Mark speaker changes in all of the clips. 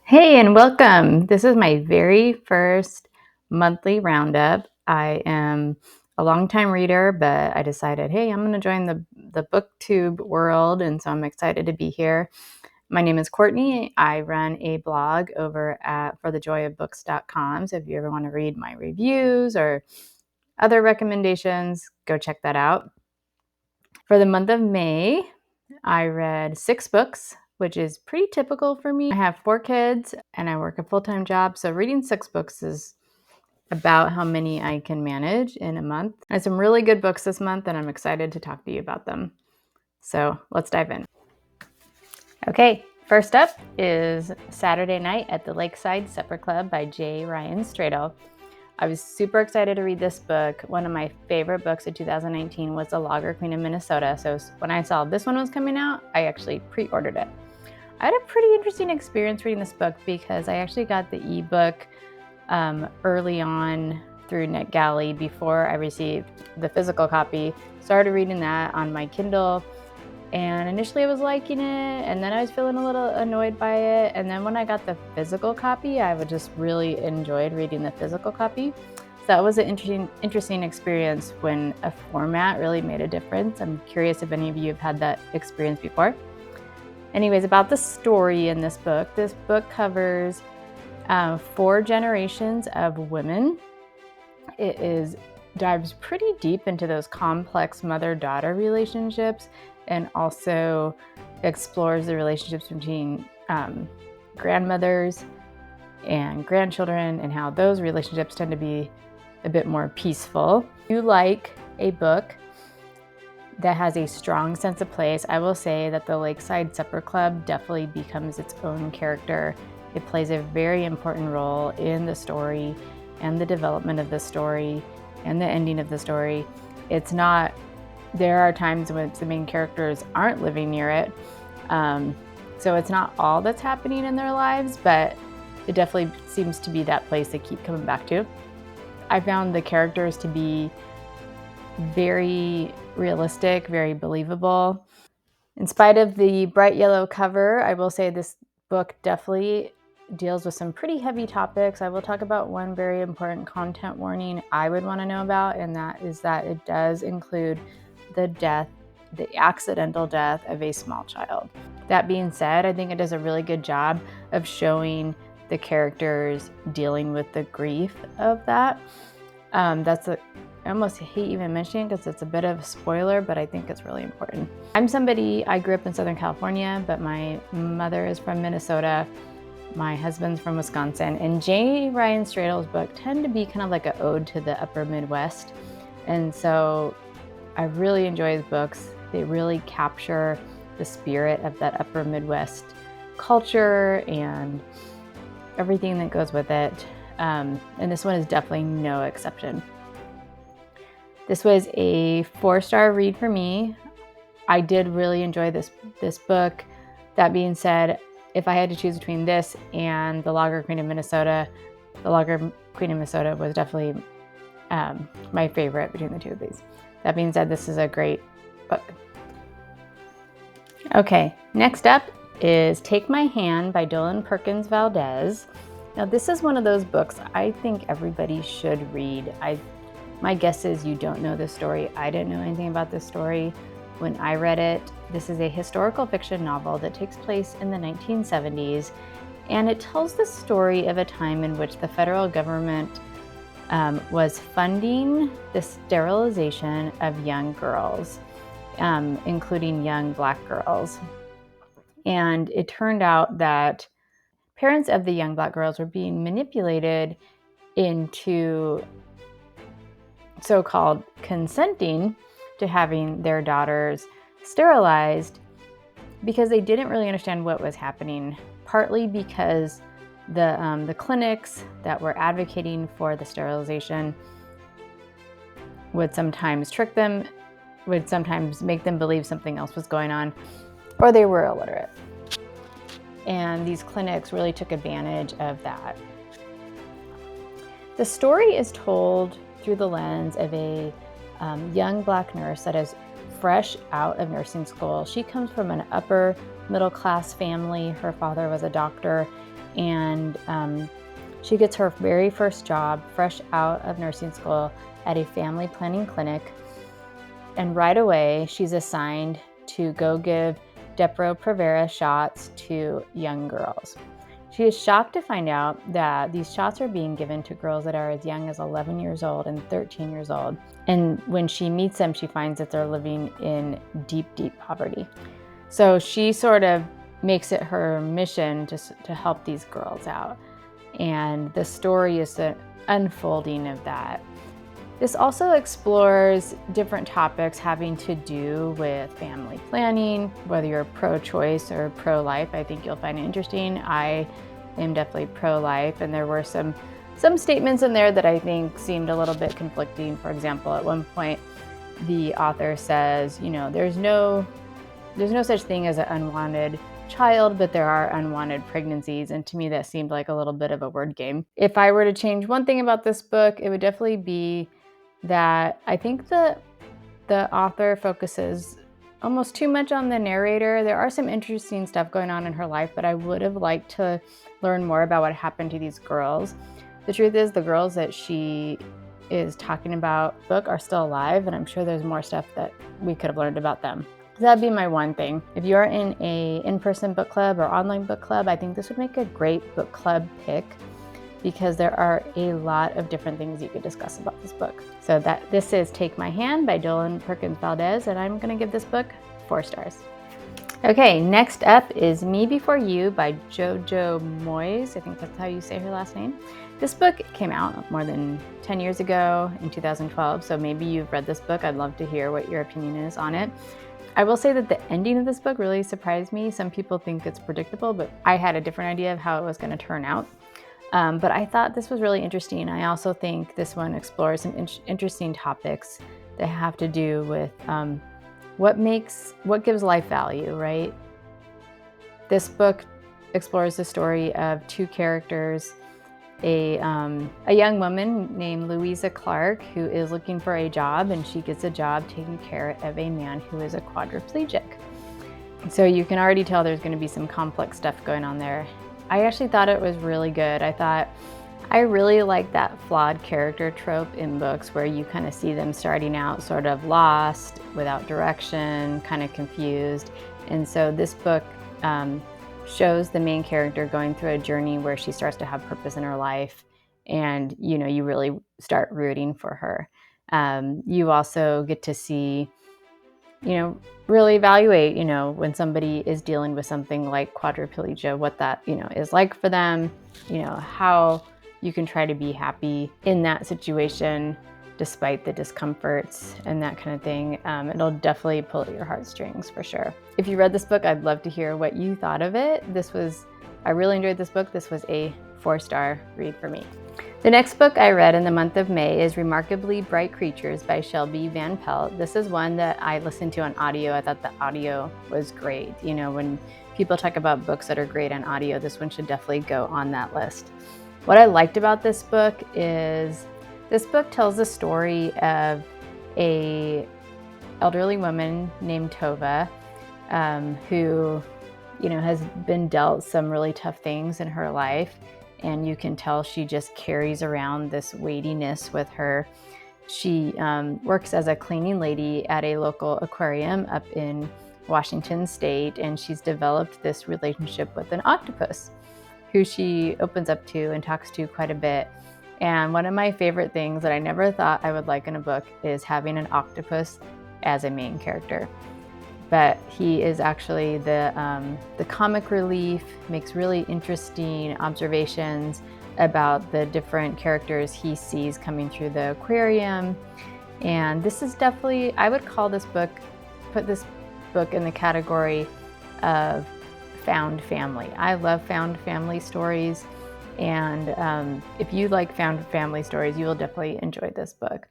Speaker 1: Hey, and welcome. This is my very first monthly roundup. I am a longtime reader, but I decided, hey, I'm going to join the BookTube world, and so I'm excited to be here. My name is Courtney. I run a blog over at forthejoyofbooks.com. So if you ever want to read my reviews or other recommendations, go check that out. For the month of May, I read 6 books, which is pretty typical for me. I have 4 kids and I work a full-time job, so reading 6 books is about how many I can manage in a month. I have some really good books this month and I'm excited to talk to you about them. So let's dive in. Okay, first up is Saturday Night at the Lakeside Supper Club by J. Ryan Stradal. I was super excited to read this book. One of my favorite books of 2019 was The Lager Queen of Minnesota. So when I saw this one was coming out, I actually pre-ordered it. I had a pretty interesting experience reading this book because I actually got the ebook early on through NetGalley before I received the physical copy. Started reading that on my Kindle. And initially I was liking it, and then I was feeling a little annoyed by it. And then when I got the physical copy, I would just really enjoyed reading the physical copy. So that was an interesting experience when a format really made a difference. I'm curious if any of you have had that experience before. Anyways, about the story in this book covers 4 generations of women. It dives pretty deep into those complex mother-daughter relationships and also explores the relationships between grandmothers and grandchildren and how those relationships tend to be a bit more peaceful. If you like a book that has a strong sense of place, I will say that the Lakeside Supper Club definitely becomes its own character. It plays a very important role in the story and the development of the story and the ending of the story. There are times when the main characters aren't living near it. So it's not all that's happening in their lives, but it definitely seems to be that place they keep coming back to. I found the characters to be very realistic, very believable. In spite of the bright yellow cover, I will say this book definitely deals with some pretty heavy topics. I will talk about one very important content warning I would want to know about, and that is that it does include the accidental death of a small child. That being said, I think it does a really good job of showing the characters dealing with the grief of that. I almost hate even mentioning it because it's a bit of a spoiler, but I think it's really important. I grew up in Southern California, but my mother is from Minnesota. My husband's from Wisconsin, and J. Ryan Stradal's book tend to be kind of like an ode to the upper Midwest. And so I really enjoy his books. They really capture the spirit of that upper Midwest culture and everything that goes with it. And this one is definitely no exception. This was a 4-star read for me. I did really enjoy this book. That being said, if I had to choose between this and The Lager Queen of Minnesota, The Lager Queen of Minnesota was definitely my favorite between the two of these. That being said, this is a great book. Okay, next up is Take My Hand by Dolan Perkins Valdez. Now, this is one of those books I think everybody should read. My guess is you don't know this story. I didn't know anything about this story when I read it. This is a historical fiction novel that takes place in the 1970s, and it tells the story of a time in which the federal government was funding the sterilization of young girls, including young Black girls. And it turned out that parents of the young Black girls were being manipulated into so-called consenting to having their daughters sterilized because they didn't really understand what was happening, partly because the clinics that were advocating for the sterilization would sometimes trick them, would sometimes make them believe something else was going on, or they were illiterate. And these clinics really took advantage of that. The story is told through the lens of a young Black nurse that is fresh out of nursing school. She comes from an upper middle class family. Her father was a doctor, and she gets her very first job fresh out of nursing school at a family planning clinic. And right away, she's assigned to go give Depo-Provera shots to young girls. She is shocked to find out that these shots are being given to girls that are as young as 11 years old and 13 years old. And when she meets them, she finds that they're living in deep, deep poverty. So she sort of makes it her mission to help these girls out. And the story is the unfolding of that. This also explores different topics having to do with family planning, whether you're pro-choice or pro-life. I think you'll find it interesting. I am definitely pro-life, and there were some statements in there that I think seemed a little bit conflicting. For example, at one point, the author says, you know, there's no such thing as an unwanted child, but there are unwanted pregnancies. And to me, that seemed like a little bit of a word game. If I were to change one thing about this book, it would definitely be that I think the author focuses almost too much on the narrator. There are some interesting stuff going on in her life, but I would have liked to learn more about what happened to these girls. The truth is, the girls that she is talking about in the book are still alive, and I'm sure there's more stuff that we could have learned about them. That'd be my one thing. If you're in a in-person book club or online book club, I think this would make a great book club pick, because there are a lot of different things you could discuss about this book. So this is Take My Hand by Dylan Perkins Valdez, and I'm gonna give this book 4 stars. Okay, next up is Me Before You by Jojo Moyes. I think that's how you say her last name. This book came out more than 10 years ago in 2012, so maybe you've read this book. I'd love to hear what your opinion is on it. I will say that the ending of this book really surprised me. Some people think it's predictable, but I had a different idea of how it was gonna turn out. But I thought this was really interesting. I also think this one explores some interesting topics that have to do with what gives life value, right? This book explores the story of 2 characters, a young woman named Louisa Clark, who is looking for a job, and she gets a job taking care of a man who is a quadriplegic. So you can already tell there's going to be some complex stuff going on there. I actually thought it was really good. I really like that flawed character trope in books where you kind of see them starting out sort of lost, without direction, kind of confused. And so this book shows the main character going through a journey where she starts to have purpose in her life, and you really start rooting for her. You also get to see, really evaluate, when somebody is dealing with something like quadriplegia, what that, is like for them, how you can try to be happy in that situation despite the discomforts and that kind of thing. It'll definitely pull at your heartstrings for sure. If you read this book, I'd love to hear what you thought of it. I really enjoyed this book. This was a 4-star read for me. The next book I read in the month of May is Remarkably Bright Creatures by Shelby Van Pelt. This is one that I listened to on audio. I thought the audio was great. When people talk about books that are great on audio, this one should definitely go on that list. What I liked about this book is this book tells the story of a elderly woman named Tova, who, has been dealt some really tough things in her life. And you can tell she just carries around this weightiness with her. She works as a cleaning lady at a local aquarium up in Washington State, and she's developed this relationship with an octopus who she opens up to and talks to quite a bit. And one of my favorite things that I never thought I would like in a book is having an octopus as a main character. But he is actually the comic relief, makes really interesting observations about the different characters he sees coming through the aquarium. And this is definitely, I would put this book in the category of found family. I love found family stories. And if you like found family stories, you will definitely enjoy this book.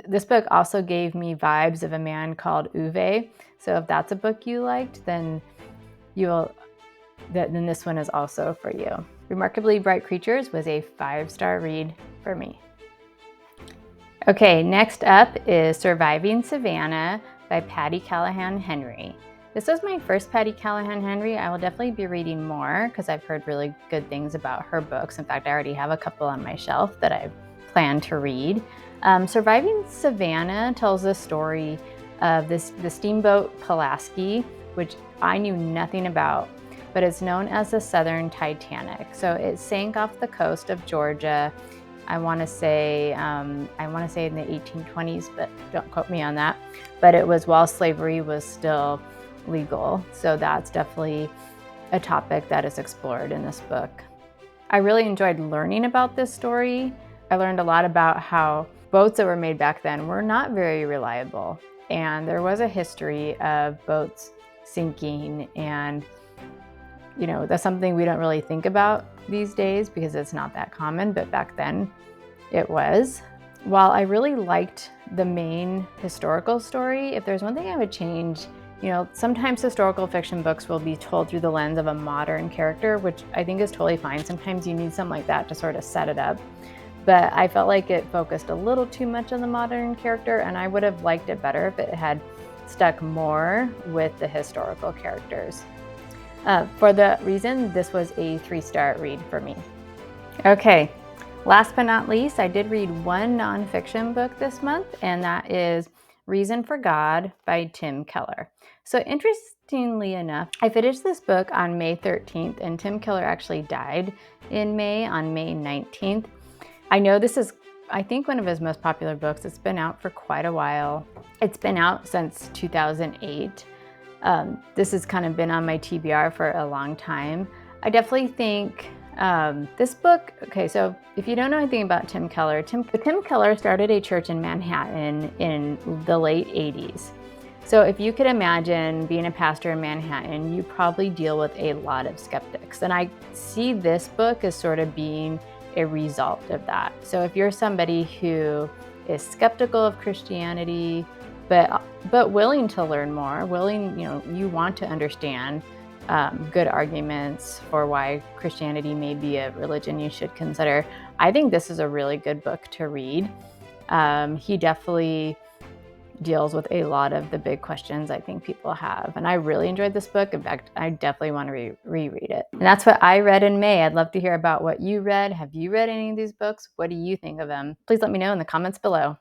Speaker 1: This book also gave me vibes of a man called Uwe. So if that's a book you liked, then this one is also for you. Remarkably Bright Creatures was a 5-star read for me. Okay, next up is Surviving Savannah by Patty Callahan Henry. This was my first Patty Callahan Henry. I will definitely be reading more because I've heard really good things about her books. In fact, I already have a couple on my shelf that I plan to read. Surviving Savannah tells the story of the steamboat Pulaski, which I knew nothing about, but it's known as the Southern Titanic. So it sank off the coast of Georgia. I want to say in the 1820s, but don't quote me on that. But it was while slavery was still legal. So that's definitely a topic that is explored in this book. I really enjoyed learning about this story. I learned a lot about how boats that were made back then were not very reliable. And there was a history of boats sinking, and that's something we don't really think about these days because it's not that common, but back then it was. While I really liked the main historical story, if there's one thing I would change, sometimes historical fiction books will be told through the lens of a modern character, which I think is totally fine. Sometimes you need something like that to sort of set it up. But I felt like it focused a little too much on the modern character, and I would have liked it better if it had stuck more with the historical characters. For the reason, this was a 3-star read for me. Okay, last but not least, I did read one nonfiction book this month, and that is Reason for God by Tim Keller. So interestingly enough, I finished this book on May 13th, and Tim Keller actually died in May, on May 19th. I know this is, I think, one of his most popular books. It's been out for quite a while. It's been out since 2008. This has kind of been on my TBR for a long time. I definitely think this book, okay, so if you don't know anything about Tim Keller, Tim Keller started a church in Manhattan in the late 80s. So if you could imagine being a pastor in Manhattan, you probably deal with a lot of skeptics. And I see this book as sort of being a result of that. So if you're somebody who is skeptical of Christianity, but willing to learn more, you want to understand good arguments for why Christianity may be a religion you should consider, I think this is a really good book to read. He definitely deals with a lot of the big questions I think people have. And I really enjoyed this book. In fact, I definitely want to reread it. And that's what I read in May. I'd love to hear about what you read. Have you read any of these books? What do you think of them? Please let me know in the comments below.